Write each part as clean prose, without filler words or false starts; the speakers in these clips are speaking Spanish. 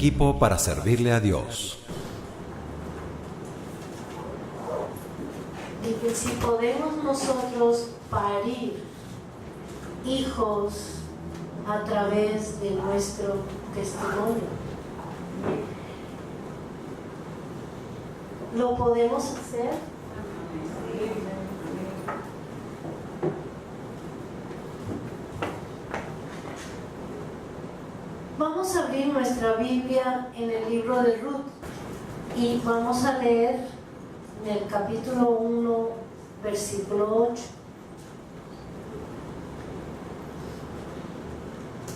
equipo para servirle a Dios. Y que si podemos nosotros parir hijos a través de nuestro testimonio, ¿lo podemos hacer? Vamos a abrir nuestra Biblia en el libro de Ruth y vamos a leer en el capítulo 1, versículo 8.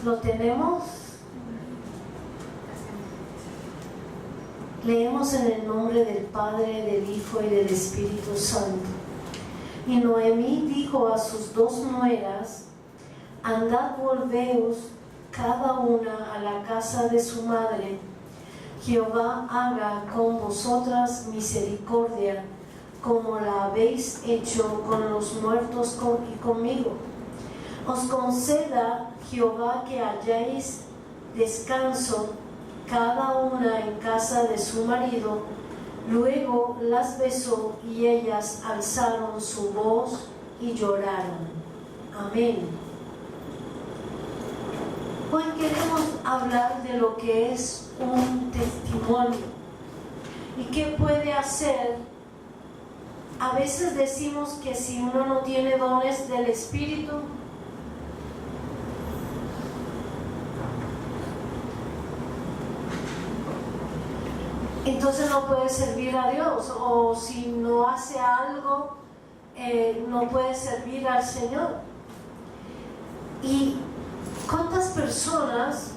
¿Lo tenemos? Leemos en el nombre del Padre, del Hijo y del Espíritu Santo. Y Noemí dijo a sus dos nueras: andad, volveos cada una a la casa de su madre. Jehová haga con vosotras misericordia, como la habéis hecho con los muertos y conmigo. Os conceda Jehová que halléis descanso cada una en casa de su marido. Luego las besó y ellas alzaron su voz y lloraron. Amén. Hoy queremos hablar de lo que es un testimonio y qué puede hacer. A veces decimos que si uno no tiene dones del Espíritu, entonces no puede servir a Dios, o si no hace algo, no puede servir al Señor. Y ¿cuántas personas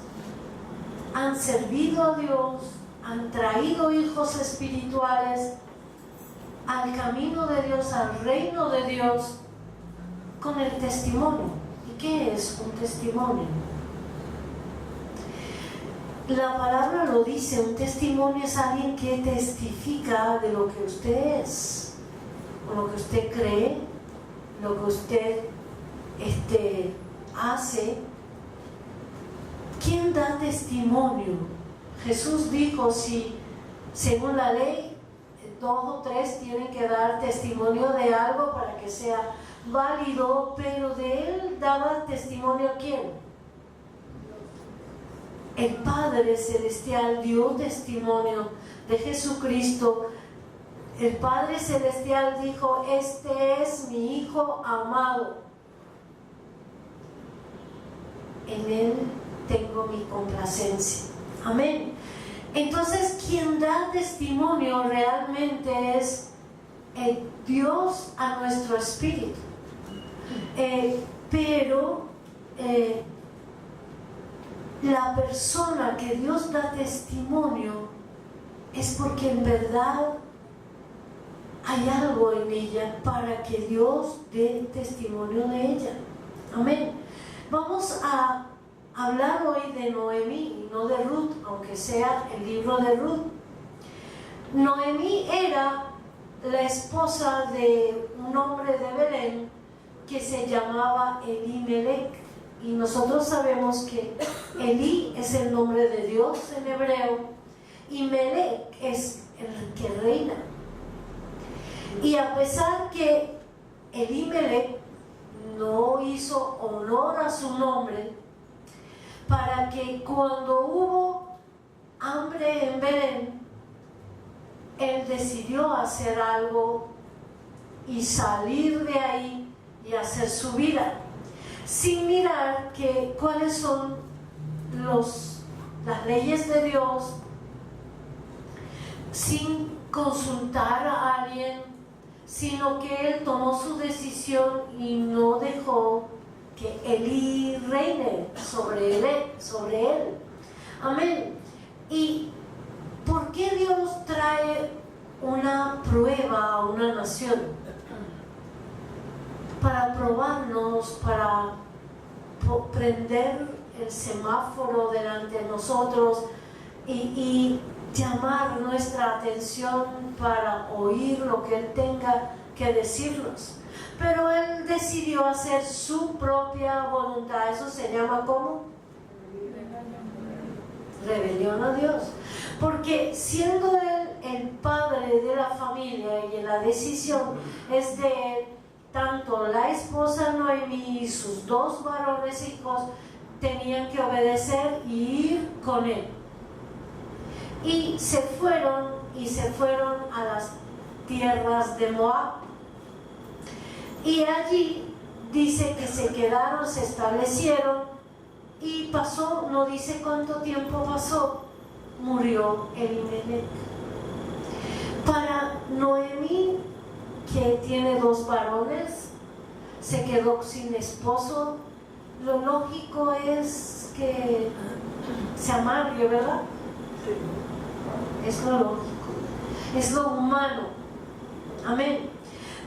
han servido a Dios, han traído hijos espirituales al camino de Dios, al reino de Dios, con el testimonio? ¿Y qué es un testimonio? La palabra lo dice, un testimonio es alguien que testifica de lo que usted es, o lo que usted cree, lo que usted hace. ¿Quién da testimonio? Jesús dijo, si según la ley 2 o 3 tienen que dar testimonio de algo para que sea válido, pero de él daba testimonio ¿quién? El Padre Celestial dio testimonio de Jesucristo. El Padre Celestial dijo: este es mi Hijo amado, en él tengo mi complacencia. Amén. Entonces, quien da testimonio realmente es Dios a nuestro espíritu. Pero la persona que Dios da testimonio es porque en verdad hay algo en ella para que Dios dé testimonio de ella. Amén. Vamos a hablar hoy de Noemí y no de Ruth, aunque sea el libro de Ruth. Noemí era la esposa de un hombre de Belén que se llamaba Elimelech, y nosotros sabemos que Elí es el nombre de Dios en hebreo y Melech es el que reina. Y a pesar que Elimelech no hizo honor a su nombre, para que cuando hubo hambre en Belén, él decidió hacer algo y salir de ahí y hacer su vida, sin mirar cuáles son las leyes de Dios, sin consultar a alguien, sino que él tomó su decisión y no dejó que Elí reine sobre él. Amén. ¿Y por qué Dios trae una prueba a una nación? Para probarnos, para prender el semáforo delante de nosotros y llamar nuestra atención para oír lo que Él tenga que decirnos. Pero Él decidió hacer su propia voluntad. Eso se llama ¿cómo? rebelión a Dios. Porque siendo él el padre de la familia y la decisión es de él, tanto la esposa Noemí y sus 2 varones hijos tenían que obedecer y ir con él. Y se fueron a las tierras de Moab. Y allí dice que se quedaron, se establecieron y pasó, no dice cuánto tiempo pasó, murió Elimelech. Para Noemí, que tiene 2 varones, se quedó sin esposo. Lo lógico es que se amargue, ¿verdad? Es lo lógico, es lo humano. Amén.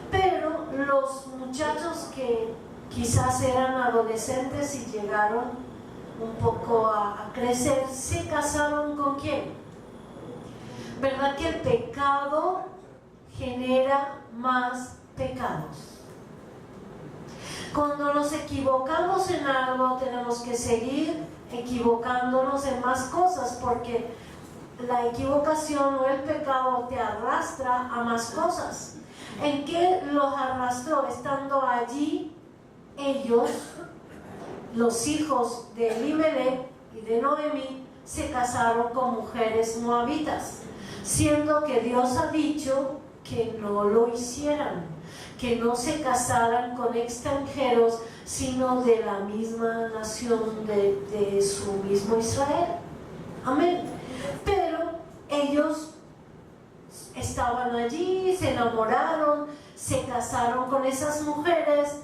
Pero los muchachos que quizás eran adolescentes y llegaron un poco a crecer, se casaron ¿con quién? ¿Verdad que el pecado genera más pecados? Cuando nos equivocamos en algo, tenemos que seguir equivocándonos en más cosas, porque la equivocación o el pecado te arrastra a más cosas. ¿En qué los arrastró? Estando allí ellos, los hijos de Elimelech y de Noemí, se casaron con mujeres moabitas, siendo que Dios ha dicho que no lo hicieran, que no se casaran con extranjeros, sino de la misma nación de su mismo Israel. Amén. Pero ellos estaban allí, se enamoraron, se casaron con esas mujeres,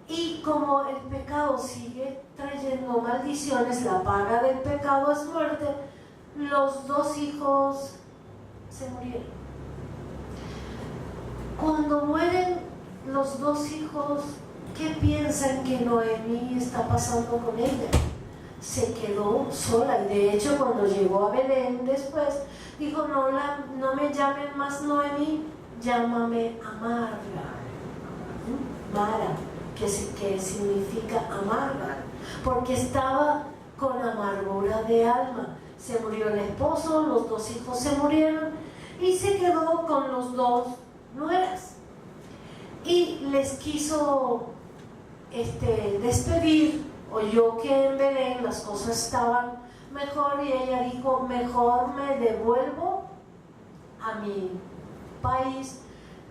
y como el pecado sigue trayendo maldiciones, la paga del pecado es muerte, los 2 hijos se murieron. Cuando mueren los 2 hijos, ¿qué piensan que Noemí está pasando con ella? Se quedó sola, y de hecho cuando llegó a Belén después dijo, no me llamen más Noemí, llámame Amarga. Mara, que significa amarga, porque estaba con amargura de alma. Se murió el esposo, los 2 hijos se murieron y se quedó con los 2 nueras, y les quiso despedir. Oyó que en Belén las cosas estaban mejor y ella dijo, mejor me devuelvo a mi país,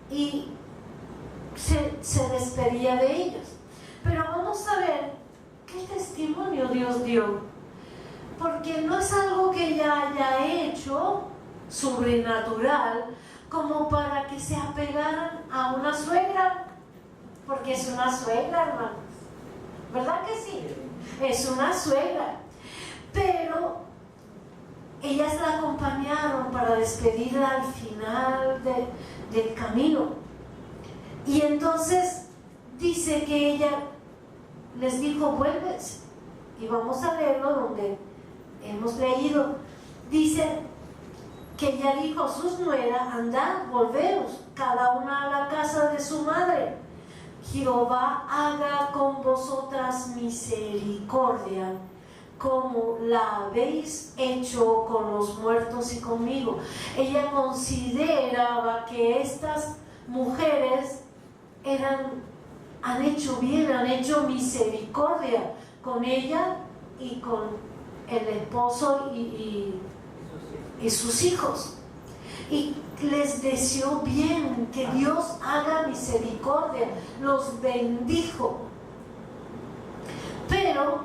y se despedía de ellos. Pero vamos a ver qué testimonio Dios dio, porque no es algo que ella haya hecho sobrenatural como para que se apegaran a una suegra, porque es una suegra, hermanos, ¿verdad que sí? Es una suegra. Pero ellas la acompañaron para despedirla al final del camino. Y entonces dice que ella les dijo, vuelves. Y vamos a leerlo donde hemos leído. Dice que ella dijo a sus nueras, andad, volveos, cada una a la casa de su madre. Jehová haga con vosotras misericordia, como la habéis hecho con los muertos y conmigo. Ella consideraba que estas mujeres han hecho bien, han hecho misericordia con ella y con el esposo y sus hijos, y les deseó bien, que Dios haga misericordia, los bendijo. Pero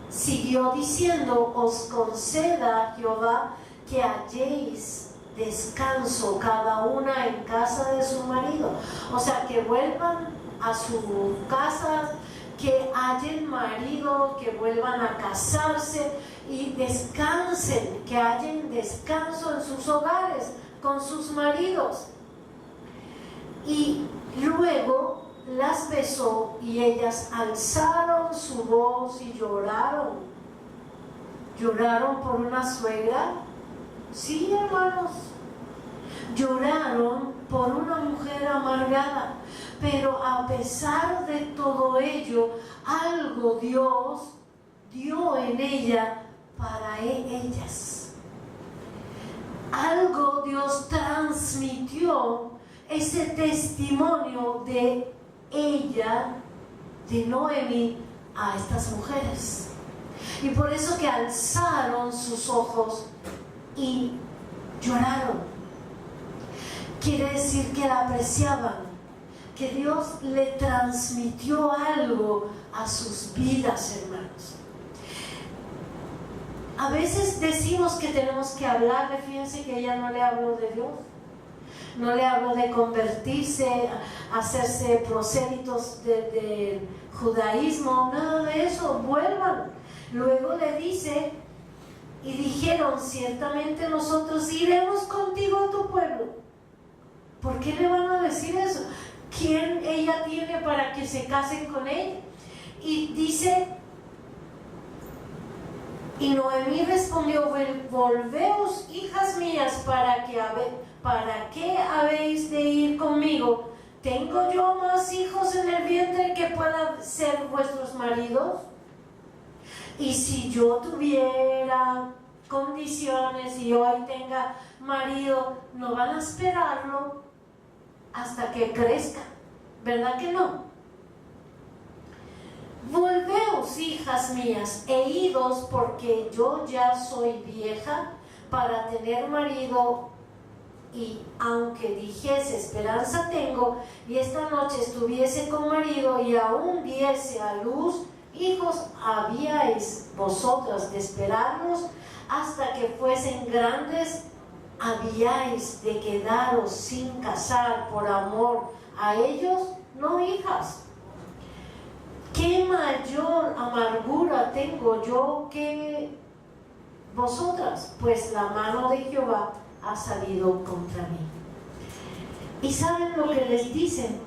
siguió diciendo, os conceda Jehová que halléis descanso cada una en casa de su marido. O sea, que vuelvan a sus casas, que hallen marido, que vuelvan a casarse y descansen, que hallen descanso en sus hogares con sus maridos. Y luego las besó y ellas alzaron su voz y lloraron. ¿Lloraron por una suegra? Sí, hermanos. Lloraron por una mujer amargada. Pero a pesar de todo ello, algo Dios dio en ella para ellas. Algo Dios transmitió ese testimonio de ella, de Noemi, a estas mujeres. Y por eso que alzaron sus ojos y lloraron. Quiere decir que la apreciaban, que Dios le transmitió algo a sus vidas, hermanos. A veces decimos que tenemos que hablarle. Fíjense que ella no le habló de Dios, no le habló de convertirse, hacerse prosélitos del judaísmo, nada de eso. Vuelvan. Luego le dice: y dijeron, ciertamente nosotros iremos contigo a tu pueblo. ¿Por qué le van a decir eso? ¿Quién ella tiene para que se casen con ella? Y dice: y Noemí respondió: volveos, hijas mías, ¿para qué habéis de ir conmigo? ¿Tengo yo más hijos en el vientre que puedan ser vuestros maridos? Y si yo tuviera condiciones y hoy tenga marido, ¿no van a esperarlo hasta que crezca? ¿Verdad que no? Volveos, hijas mías, e idos, porque yo ya soy vieja para tener marido, y aunque dijese esperanza tengo, y esta noche estuviese con marido y aún diese a luz hijos, habíais vosotras de esperarlos hasta que fuesen grandes, habíais de quedaros sin casar por amor a ellos, no, hijas. ¿Qué mayor amargura tengo yo que vosotras? Pues la mano de Jehová ha salido contra mí. ¿Y saben lo que les dicen?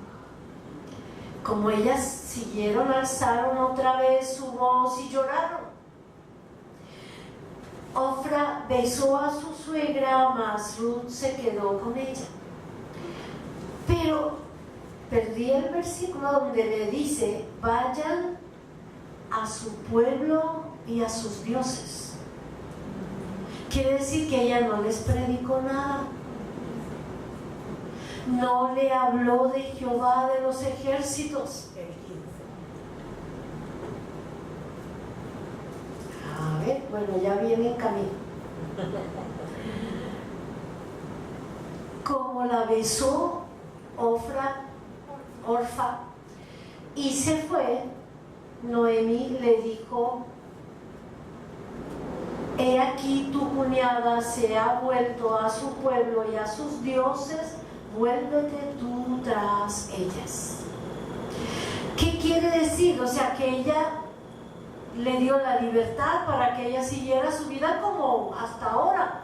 Como ellas siguieron, alzaron otra vez su voz y lloraron. Ofra besó a su suegra, mas Ruth se quedó con ella. Pero perdí el versículo donde le dice: vayan a su pueblo y a sus dioses. Quiere decir que ella no les predicó nada, no le habló de Jehová de los ejércitos. A ver, bueno, ya viene en camino. Como la besó Orfa y se fue, Noemí le dijo: he aquí tu cuñada se ha vuelto a su pueblo y a sus dioses, vuélvete tú tras ellas. ¿Qué quiere decir? O sea, que ella le dio la libertad para que ella siguiera su vida como hasta ahora.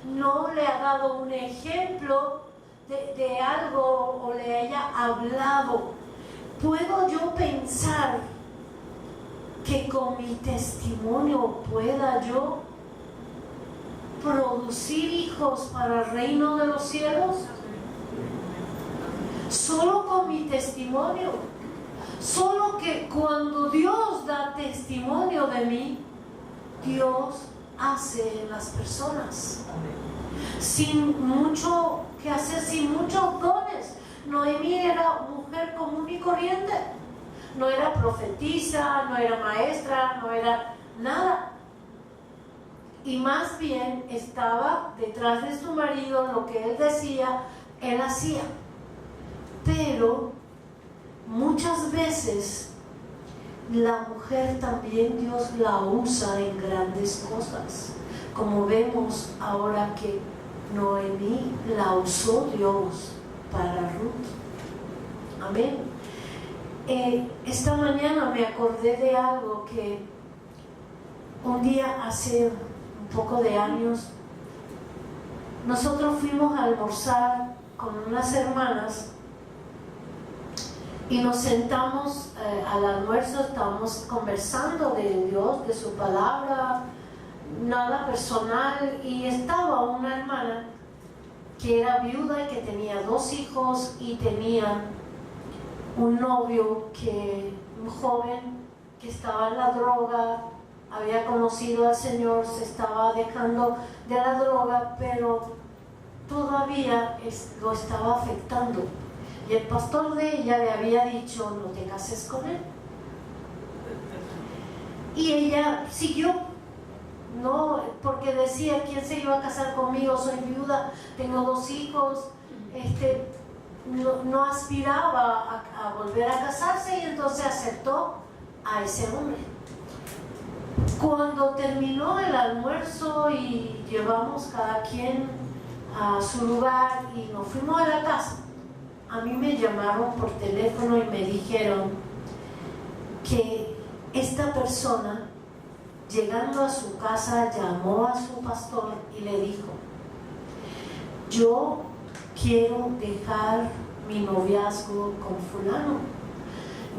No le ha dado un ejemplo de algo o le haya hablado. ¿Puedo yo pensar que con mi testimonio pueda yo producir hijos para el reino de los cielos? Solo con mi testimonio. Solo que cuando Dios da testimonio de mí, Dios hace en las personas. Sin mucho que hacer, sin muchos dones. Noemí era mujer común y corriente. No era profetisa, no era maestra, no era nada. Y más bien estaba detrás de su marido, lo que él decía, él hacía. Pero muchas veces la mujer también Dios la usa en grandes cosas, como vemos ahora que Noemí la usó Dios para Ruth. Amén. Esta mañana me acordé de algo que un día hace un poco de años nosotros fuimos a almorzar con unas hermanas y nos sentamos al almuerzo, estábamos conversando de Dios, de su palabra, nada personal, y estaba una hermana que era viuda y que tenía 2 hijos y tenía un novio, un joven que estaba en la droga, había conocido al Señor, se estaba dejando de la droga, pero todavía lo estaba afectando. Y el pastor de ella le había dicho, no te cases con él. Y ella siguió, no, porque decía, ¿quién se iba a casar conmigo? Soy viuda, tengo 2 hijos. No aspiraba a volver a casarse, y entonces aceptó a ese hombre. Cuando terminó el almuerzo y llevamos cada quien a su lugar y nos fuimos a la casa, a mí me llamaron por teléfono y me dijeron que esta persona, llegando a su casa, llamó a su pastor y le dijo, yo quiero dejar mi noviazgo con fulano,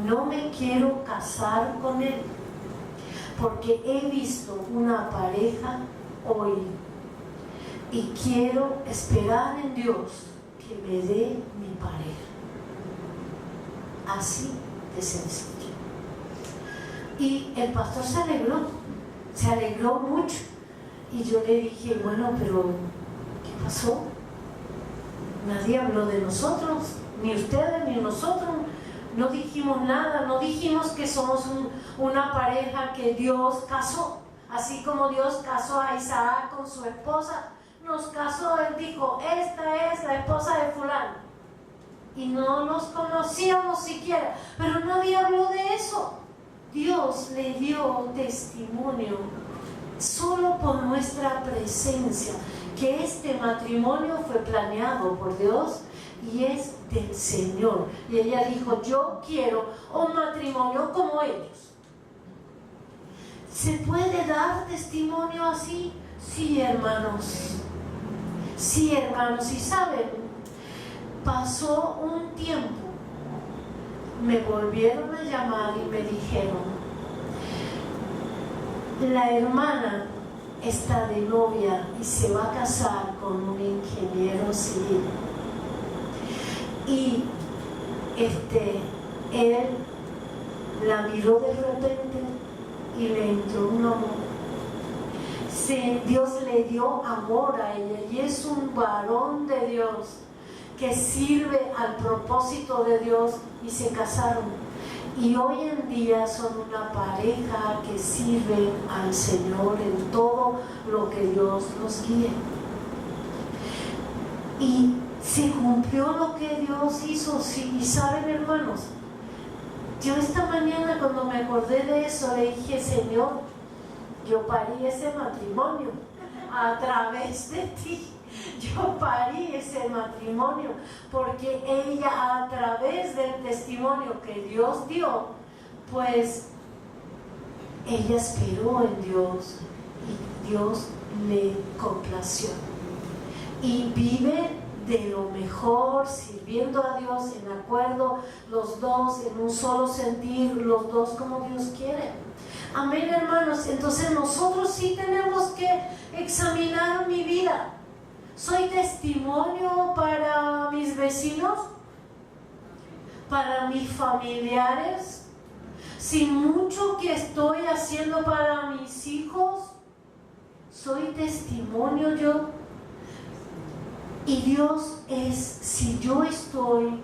no me quiero casar con él, porque he visto una pareja hoy y quiero esperar en Dios que me dé mi pareja. Así de sencillo. Y el pastor se alegró mucho. Y yo le dije, bueno, pero ¿qué pasó? Nadie habló de nosotros, ni ustedes ni nosotros. No dijimos nada, no dijimos que somos una pareja que Dios casó. Así como Dios casó a Isaac con su esposa, nos casó, él dijo, esta es la esposa de fulano. Y no nos conocíamos siquiera, pero nadie habló de eso. Dios le dio testimonio solo por nuestra presencia, que este matrimonio fue planeado por Dios y es del Señor. Y ella dijo, yo quiero un matrimonio como ellos. ¿Se puede dar testimonio así? Sí, hermanos. Sí, hermanos. Y saben, pasó un tiempo, me volvieron a llamar y me dijeron, la hermana está de novia y se va a casar con un ingeniero civil. Y él la miró de repente y le entró un amor. Dios le dio amor a ella y es un varón de Dios que sirve al propósito de Dios, y se casaron. Y hoy en día son una pareja que sirve al Señor en todo lo que Dios nos guía. Y se cumplió lo que Dios hizo. Sí, y saben, hermanos, yo esta mañana cuando me acordé de eso le dije, Señor, yo parí ese matrimonio a través de ti. Yo parí ese matrimonio porque ella, a través del testimonio que Dios dio, pues ella esperó en Dios y Dios le complació y vive de lo mejor, sirviendo a Dios en acuerdo, los dos en un solo sentir, los dos como Dios quiere. Amén, hermanos. Entonces nosotros sí tenemos que examinar mi vida. ¿Soy testimonio para mis vecinos? ¿Para mis familiares? ¿Sin mucho que estoy haciendo para mis hijos? ¿Soy testimonio yo? Y Dios es, si yo estoy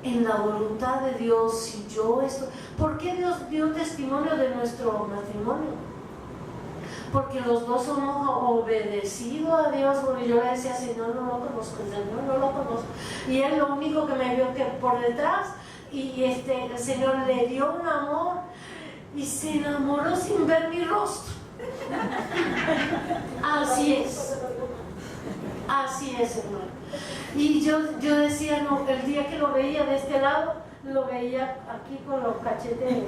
en la voluntad de Dios, si yo estoy... ¿Por qué Dios dio testimonio de nuestro matrimonio? Porque los dos somos obedecidos a Dios, porque yo le decía, Señor, no lo conozco, Señor, no lo conozco. Y él lo único que me vio que por detrás, y el Señor le dio un amor, y se enamoró sin ver mi rostro. Así es. Así es, hermano. Y yo decía, no, el día que lo veía de este lado, lo veía aquí con los cachetes.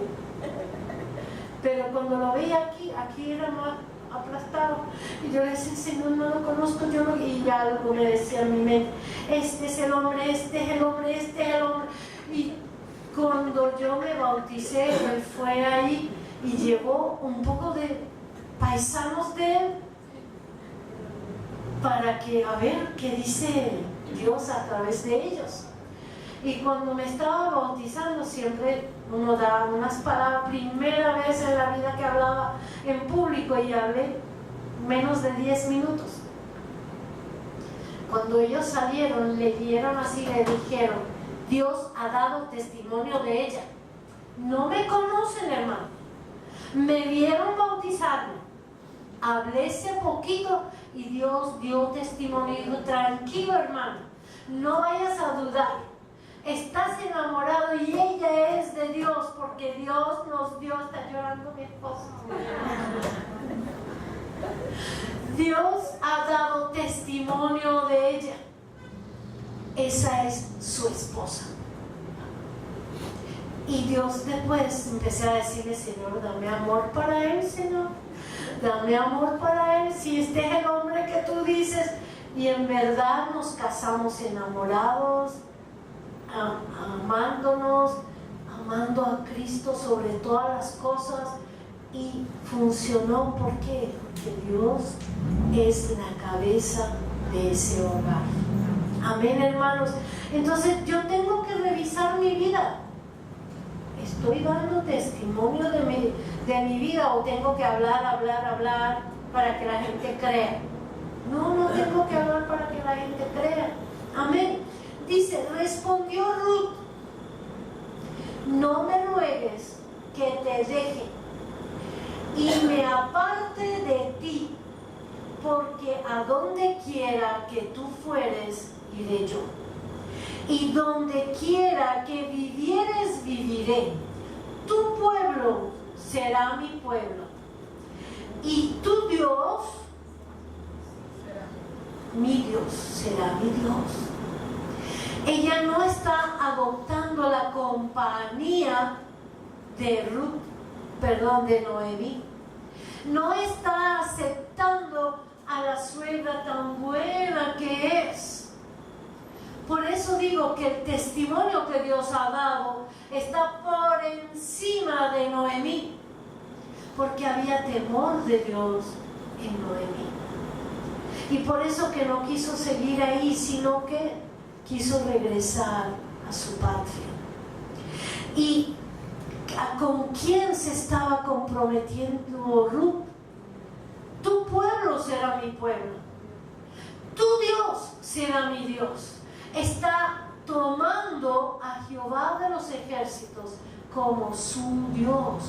Pero cuando lo veía aquí era más aplastado. Y yo le decía, Señor, no lo conozco, y algo me decía a mi mente, este es el hombre, este es el hombre, este es el hombre. Y cuando yo me bauticé, él fue ahí y llevó un poco de paisanos de él para que, a ver qué dice Dios a través de ellos. Y cuando me estaba bautizando, siempre uno da unas palabras, primera vez en la vida que hablaba en público y hablé menos de 10 minutos. Cuando ellos salieron, le dieron así, le dijeron, Dios ha dado testimonio de ella. No me conocen, hermano. Me vieron bautizarme. Hablé ese poquito y Dios dio testimonio. Y dijo, tranquilo, hermano, no vayas a dudar. Estás enamorado y ella es de Dios, porque Dios nos dio. Está llorando mi esposo. Dios ha dado testimonio de ella. Esa es su esposa. Y Dios después empecé a decirle, Señor, dame amor para él, Señor. Dame amor para él. Si este es el hombre que tú dices. Y en verdad nos casamos enamorados, amándonos, amando a Cristo sobre todas las cosas. Y funcionó. ¿Por qué? Porque Dios es la cabeza de ese hogar. Amén, hermanos. Entonces yo tengo que revisar mi vida. ¿Estoy dando testimonio de mi vida o tengo que hablar para que la gente crea? No tengo que hablar para que la gente crea. Amén. Dice, respondió Ruth, no me ruegues que te deje y me aparte de ti, porque a donde quiera que tú fueres, iré yo. Y donde quiera que vivieres, viviré. Tu pueblo será mi pueblo. Y tu Dios, mi Dios, será mi Dios. Ella no está adoptando la compañía de Noemí. No está aceptando a la suegra tan buena que es. Por eso digo que el testimonio que Dios ha dado está por encima de Noemí, porque había temor de Dios en Noemí. Y por eso que no quiso seguir ahí, sino que quiso regresar a su patria. ¿Y con quién se estaba comprometiendo Ruth? Tu pueblo será mi pueblo. Tu Dios será mi Dios. Está tomando a Jehová de los ejércitos como su Dios.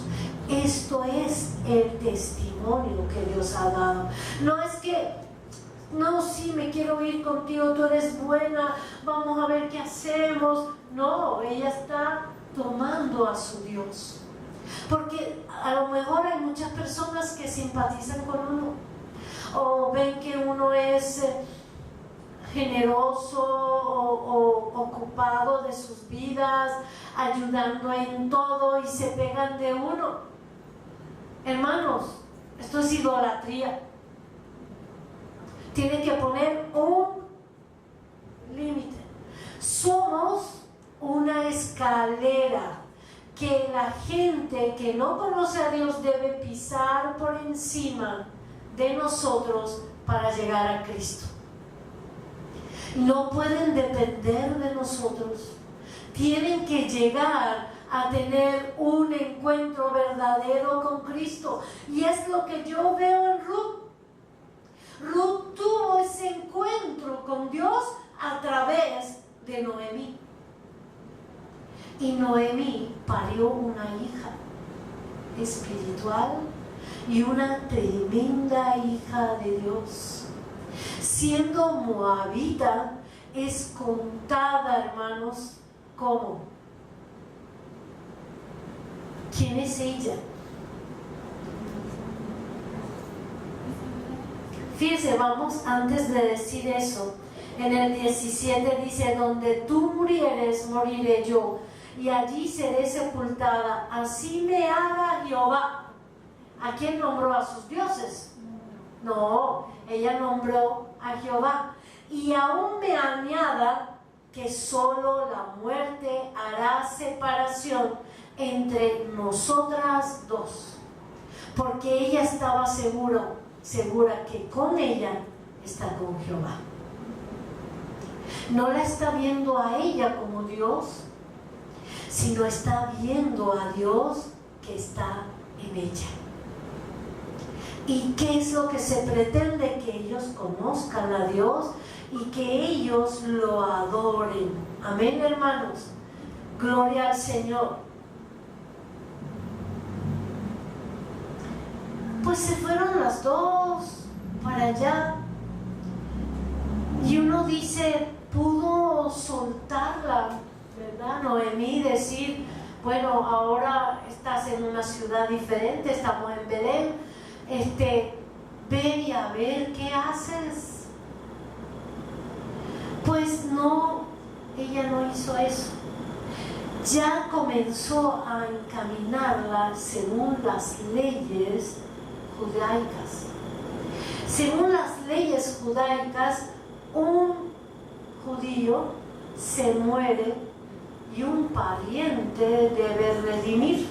Esto es el testimonio que Dios ha dado. No es que, no, sí, me quiero ir contigo, tú eres buena, vamos a ver qué hacemos. No, ella está tomando a su Dios. Porque a lo mejor hay muchas personas que simpatizan con uno o ven que uno es generoso o ocupado de sus vidas, ayudando en todo y se pegan de uno. Hermanos, esto es idolatría. Tiene que poner un límite. Somos una escalera que la gente que no conoce a Dios debe pisar por encima de nosotros para llegar a Cristo. No pueden depender de nosotros. Tienen que llegar a tener un encuentro verdadero con Cristo. Y es lo que yo veo en Ruth. Ruth tuvo ese encuentro con Dios a través de Noemí. Y Noemí parió una hija espiritual y una tremenda hija de Dios. Siendo moabita, es contada, hermanos, como. ¿Quién es ella? Fíjense, vamos, antes de decir eso, en el 17 dice, donde tú murieres, moriré yo, y allí seré sepultada, así me haga Jehová. ¿A quién nombró? ¿A sus dioses? No, ella nombró a Jehová. Y aún me añada que solo la muerte hará separación entre nosotras dos, porque ella estaba segura que con ella está con Jehová. No la está viendo a ella como Dios, sino está viendo a Dios que está en ella. ¿Y qué es lo que se pretende? Que ellos conozcan a Dios y que ellos lo adoren. Amén, hermanos. Gloria al Señor. Pues se fueron las dos para allá. Y uno dice, pudo soltarla, ¿verdad? Noemí decir, bueno, ahora estás en una ciudad diferente, estamos en Belén, ven y a ver qué haces. Pues no, ella no hizo eso. Ya comenzó a encaminarla según las leyes judaicas. Según las leyes judaicas, un judío se muere y un pariente debe redimir.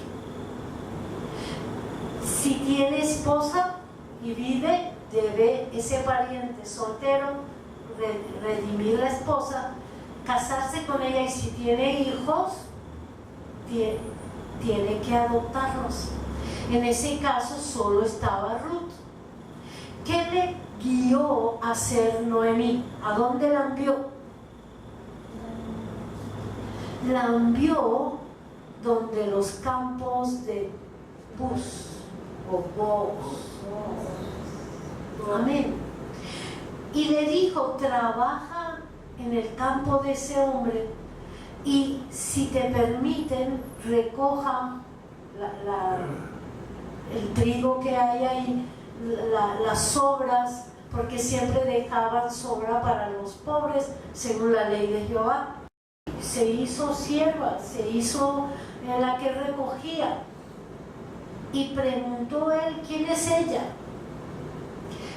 Si tiene esposa y vive, debe ese pariente soltero redimir la esposa, casarse con ella, y si tiene hijos, tiene que adoptarlos. En ese caso solo estaba Ruth. ¿Qué le guió a hacer Noemí? ¿A dónde la envió? La envió donde los campos de Buz o Boz. Amén. Y le dijo, trabaja en el campo de ese hombre y si te permiten, recoja el trigo que hay ahí, las sobras, porque siempre dejaban sobra para los pobres según la ley de Jehová. Se hizo sierva, se hizo la que recogía, y preguntó él, ¿quién es ella?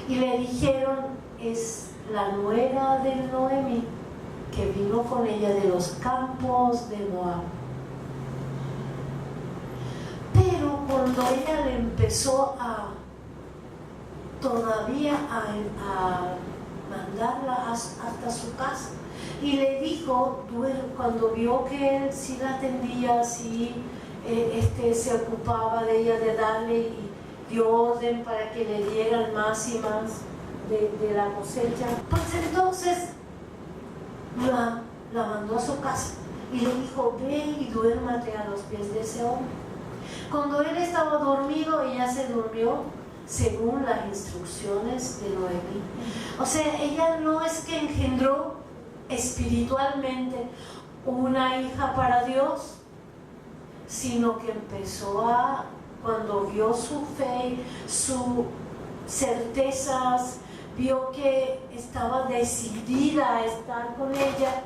Y le dijeron, es la nuera de Noemí, que vino con ella de los campos de Moab. Pero cuando ella le empezó todavía a mandarla hasta su casa, y le dijo, cuando vio que él sí la atendía, sí se ocupaba de ella, de darle, y dio orden para que le dieran más y más de la cosecha, pues entonces la mandó a su casa y le dijo, ve y duérmate a los pies de ese hombre. Cuando él estaba dormido, ella se durmió según las instrucciones de Noemí. O sea, ella no es que engendró espiritualmente una hija para Dios, sino que empezó cuando vio su fe, sus certezas, vio que estaba decidida a estar con ella,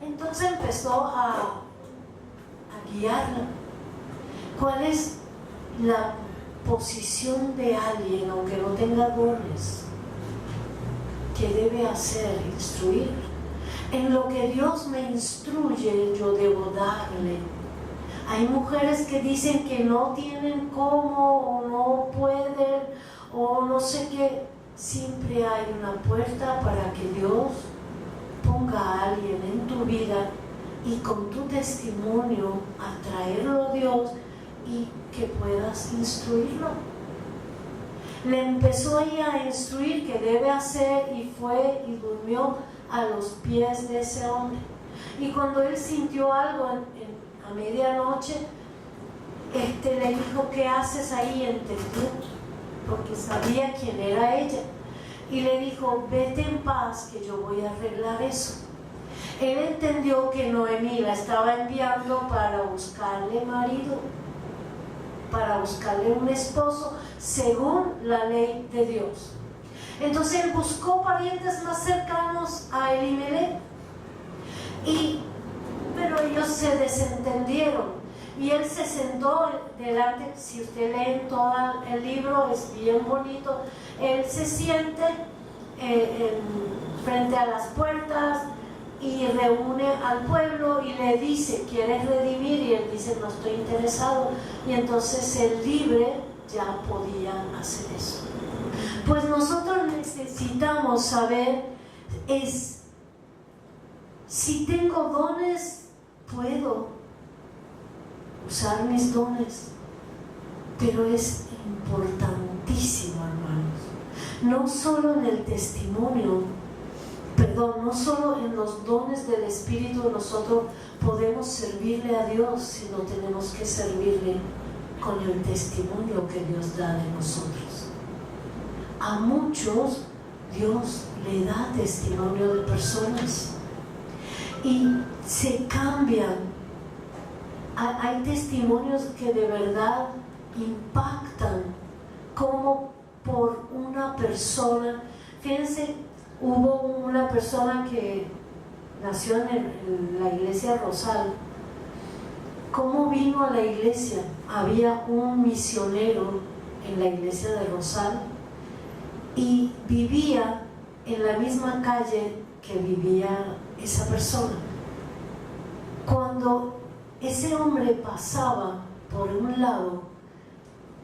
entonces empezó a guiarla. ¿Cuál es la posición de alguien, aunque no tenga dones? ¿Qué debe hacer? Instruir. En lo que Dios me instruye, yo debo darle. Hay mujeres que dicen que no tienen cómo, o no pueden, o no sé qué. Siempre hay una puerta para que Dios ponga a alguien en tu vida y con tu testimonio atraerlo a Dios y que puedas instruirlo. Le empezó ella a instruir qué debe hacer, y fue y durmió a los pies de ese hombre. Y cuando él sintió algo a medianoche, le dijo, ¿qué haces ahí? Entendió, porque sabía quién era ella, y le dijo, vete en paz, que yo voy a arreglar eso. Él entendió que Noemí la estaba enviando para buscarle marido, para buscarle un esposo según la ley de Dios. Entonces él buscó parientes más cercanos a Elimelech, pero ellos se desentendieron. Y él se sentó delante, si usted lee todo el libro, es bien bonito. Él se siente frente a las puertas y reúne al pueblo y le dice, ¿quieres redimir? Y él dice, no estoy interesado. Y entonces el libre ya podía hacer eso. Pues nosotros necesitamos saber, si tengo dones, puedo usar mis dones, pero es importantísimo, hermanos, no solo en el testimonio, no solo en los dones del Espíritu nosotros podemos servirle a Dios, sino tenemos que servirle con el testimonio que Dios da de nosotros. A muchos Dios le da testimonio de personas y se cambian. Hay testimonios que de verdad impactan, como por una persona. Fíjense, hubo una persona que nació en la iglesia Rosal. ¿Cómo vino a la iglesia? Había un misionero en la iglesia de Rosal y vivía en la misma calle que vivía esa persona. Cuando ese hombre pasaba por un lado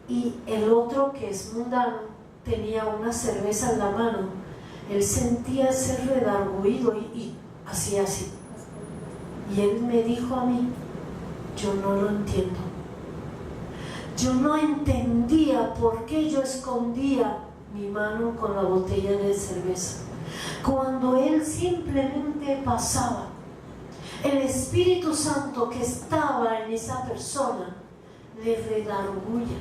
y el otro, que es mundano, tenía una cerveza en la mano, él sentía ser redarguido y hacía así. Y él me dijo a mí: yo no lo entiendo. Yo no entendía por qué yo escondía mi mano con la botella de cerveza. Cuando él simplemente pasaba, el Espíritu Santo que estaba en esa persona le redarguía.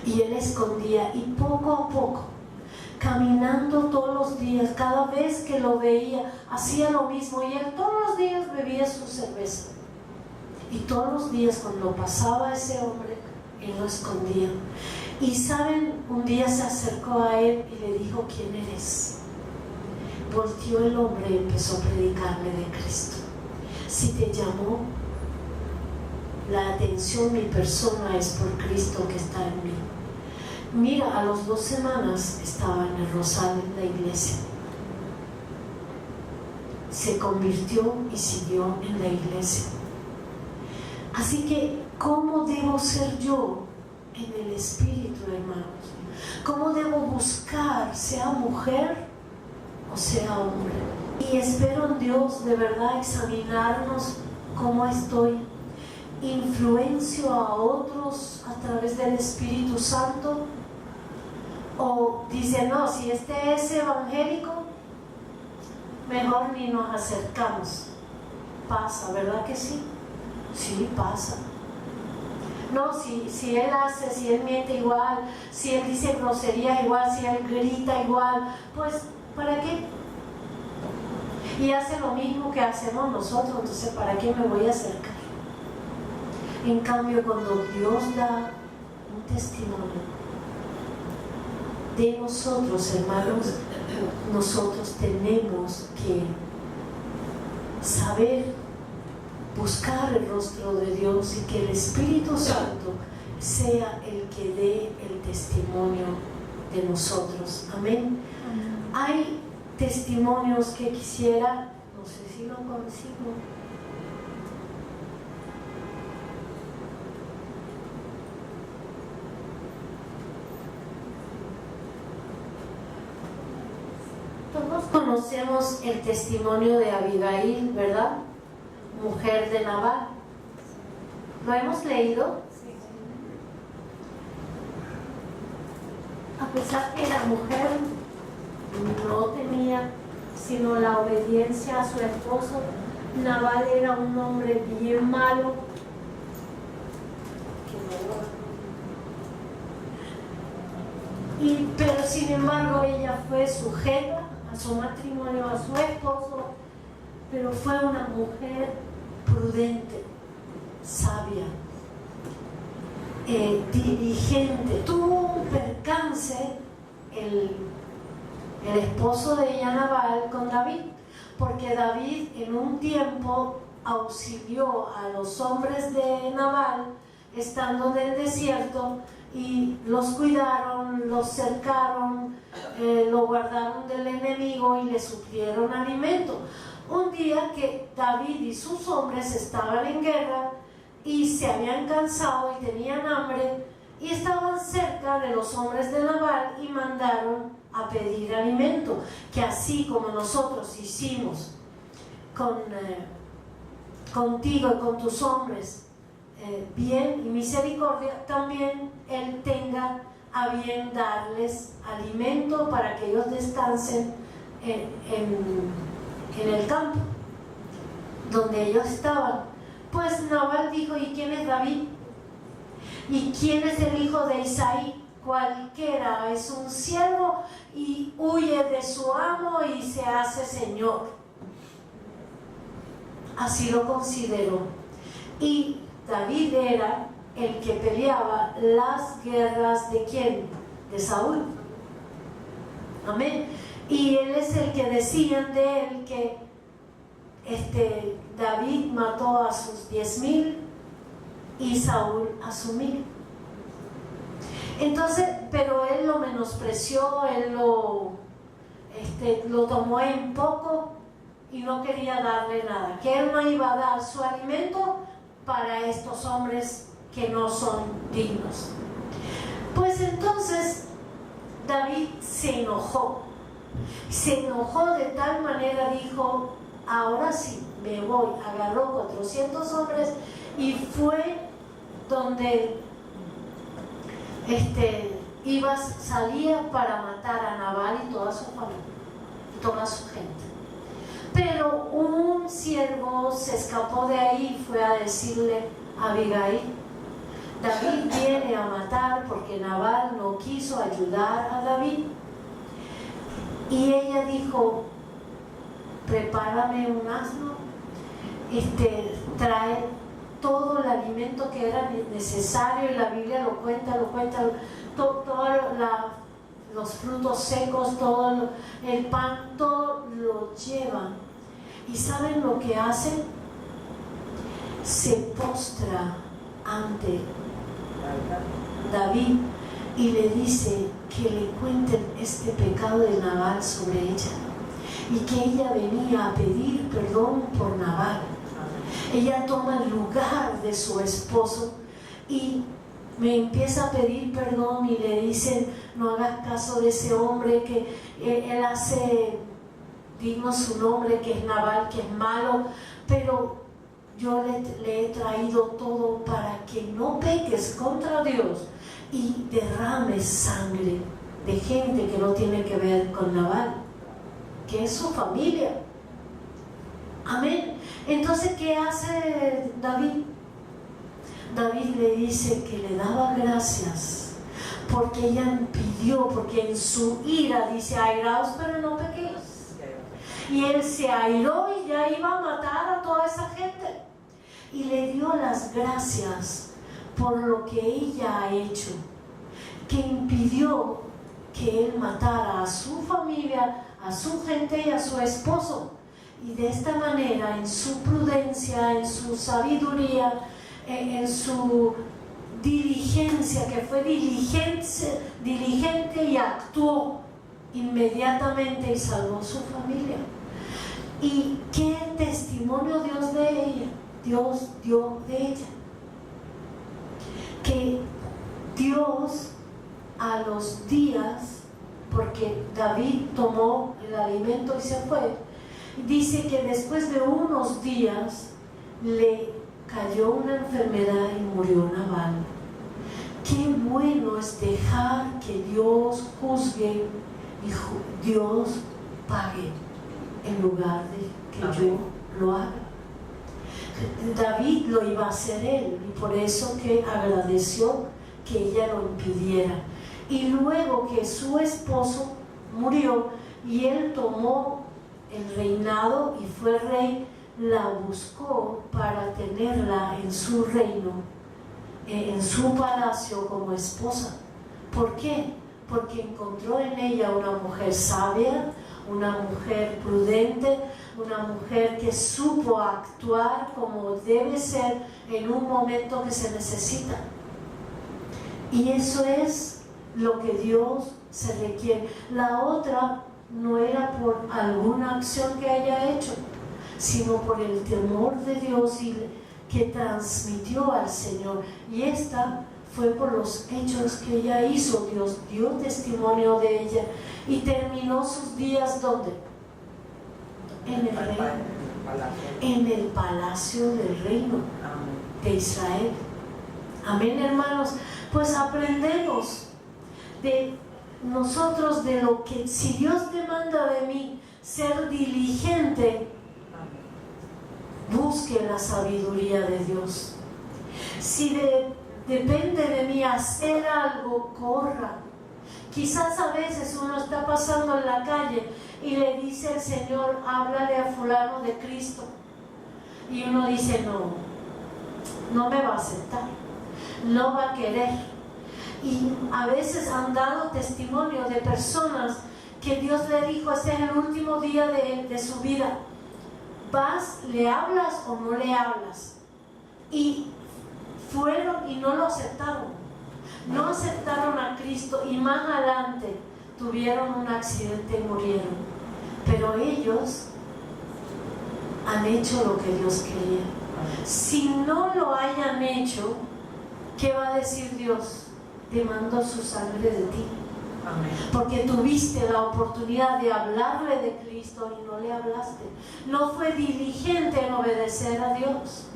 Y él escondía, y poco a poco, caminando todos los días, cada vez que lo veía, hacía lo mismo, y él todos los días bebía su cerveza. Y todos los días cuando pasaba ese hombre, él lo escondía. Y saben, un día se acercó a él y le dijo: ¿quién eres? Volteó el hombre y empezó a predicarle de Cristo. Si te llamó la atención mi persona, es por Cristo que está en mí. Mira, a las 2 semanas estaba en el Rosal, en la iglesia. Se convirtió y siguió en la iglesia. Así que, ¿cómo debo ser yo en el Espíritu, hermanos? ¿Cómo debo buscar, sea mujer o sea hombre? Y espero en Dios de verdad examinarnos cómo estoy. ¿Influencio a otros a través del Espíritu Santo? O dice: no, si este es evangélico, mejor ni nos acercamos. Pasa, ¿verdad que sí? Sí, pasa. No, si él hace, si él miente igual, si él dice grosería igual, si él grita igual, pues ¿para qué? Y hace lo mismo que hacemos nosotros, entonces ¿para qué me voy a acercar? En cambio, cuando Dios da un testimonio de nosotros, hermanos, nosotros tenemos que saber buscar el rostro de Dios y que el Espíritu Santo sea el que dé el testimonio de nosotros. Amén. Hay testimonios que quisiera, no sé si lo consigo. Todos conocemos el testimonio de Abigail, ¿verdad? Mujer de Nabal. ¿Lo hemos leído? Sí. A pesar que la mujer no tenía sino la obediencia a su esposo, Nabal era un hombre bien malo, pero sin embargo ella fue sujeta a su matrimonio, a su esposo, pero fue una mujer prudente, sabia, diligente. Tuvo un percance el esposo de ella, Nabal, con David, porque David en un tiempo auxilió a los hombres de Nabal estando en el desierto y los cuidaron, los cercaron, lo guardaron del enemigo y le suplieron alimento. Un día que David y sus hombres estaban en guerra y se habían cansado y tenían hambre y estaban cerca de los hombres de Nabal y mandaron a pedir alimento, que así como nosotros hicimos contigo y con tus hombres, bien y misericordia, también Él tenga a bien darles alimento para que ellos descansen en el campo donde ellos estaban. Pues Nabal dijo: ¿y quién es David? ¿Y quién es el hijo de Isaí? Cualquiera es un siervo y huye de su amo y se hace señor. Así lo consideró. Y David era el que peleaba las guerras ¿de quién? De Saúl. Amén. Y él es el que decían de él que David mató a sus 10,000 y Saúl a su 1,000. Entonces, pero él lo menospreció, él lo tomó en poco y no quería darle nada, que él no iba a dar su alimento para estos hombres que no son dignos. Pues entonces David se enojó de tal manera, dijo: ahora sí, me voy. Agarró 400 hombres y fue donde salía para matar a Nabal y toda su familia, toda su gente. Pero un siervo se escapó de ahí y fue a decirle a Abigail: David viene a matar, porque Nabal no quiso ayudar a David. Y ella dijo: prepárame un asno, trae todo el alimento que era necesario, y la Biblia lo cuenta, los frutos secos, todo el pan, todo lo llevan. ¿Y saben lo que hacen? Se postra ante David y le dice que le cuenten este pecado de Nabal sobre ella, y que ella venía a pedir perdón por Nabal. Ella toma el lugar de su esposo y me empieza a pedir perdón, y le dicen: no hagas caso de ese hombre, que él hace digno su nombre, que es Nabal, que es malo, pero yo le he traído todo para que no peques contra Dios y derrames sangre de gente que no tiene que ver con Nabal, que es su familia. Amén. Entonces, ¿qué hace David? David le dice que le daba gracias porque ella pidió, porque en su ira dice: airaos pero no pequéis. Y él se airó y ya iba a matar a toda esa gente, y le dio las gracias por lo que ella ha hecho, que impidió que él matara a su familia, a su gente y a su esposo. Y de esta manera, en su prudencia, en su sabiduría, en su diligencia, que fue diligente, y actuó inmediatamente y salvó su familia. ¿Y qué testimonio Dios de ella? Dios dio de ella. Que Dios, a los días, porque David tomó el alimento y se fue, dice que después de unos días le cayó una enfermedad y murió Nabal. Qué bueno es dejar que Dios juzgue y Dios pague en lugar de que yo lo haga. David lo iba a hacer él, y por eso que agradeció que ella lo impidiera. Y luego que su esposo murió y él tomó el reinado y fue rey, la buscó para tenerla en su reino, en su palacio como esposa. ¿Por qué? Porque encontró en ella una mujer sabia, una mujer prudente, una mujer que supo actuar como debe ser en un momento que se necesita. Y eso es lo que Dios se requiere. La otra no era por alguna acción que haya hecho, sino por el temor de Dios y que transmitió al Señor. Y esta fue por los hechos que ella hizo. Dios dio testimonio de ella y terminó sus días ¿dónde? En el reino, en el palacio del reino de Israel. Amén, hermanos. Pues aprendemos de nosotros de lo que, si Dios demanda de mí ser diligente, busque la sabiduría de Dios. Si depende de mí hacer algo, corra. Quizás a veces uno está pasando en la calle y le dice al Señor, háblale a fulano de Cristo. Y uno dice, no me va a aceptar, no va a querer. Y a veces han dado testimonio de personas que Dios le dijo, este es el último día de su vida. ¿Vas, le hablas o no le hablas? Y fueron y no lo aceptaron. No aceptaron a Cristo y más adelante tuvieron un accidente y murieron. Pero ellos han hecho lo que Dios quería. Si no lo hayan hecho, ¿qué va a decir Dios? Demandó su sangre de ti. Amén. Porque tuviste la oportunidad de hablarle de Cristo y no le hablaste. No fue diligente en obedecer a Dios.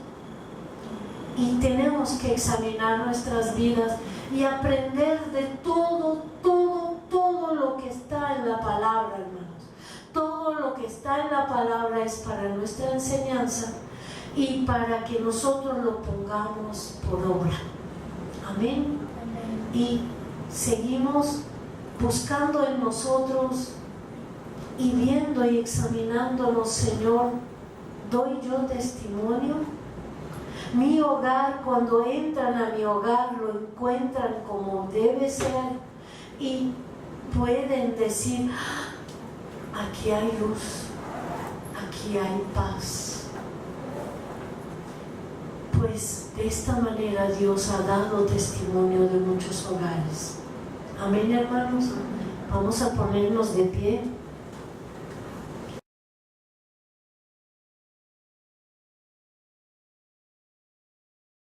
Y tenemos que examinar nuestras vidas y aprender de todo lo que está en la palabra, hermanos. Todo lo que está en la palabra es para nuestra enseñanza y para que nosotros lo pongamos por obra. Amén. Y seguimos buscando en nosotros y viendo y examinándonos, Señor, ¿doy yo testimonio? Mi hogar, cuando entran a mi hogar, lo encuentran como debe ser y pueden decir, aquí hay luz, aquí hay paz. Pues de esta manera Dios ha dado testimonio de muchos hogares. Amén, hermanos. Vamos a ponernos de pie.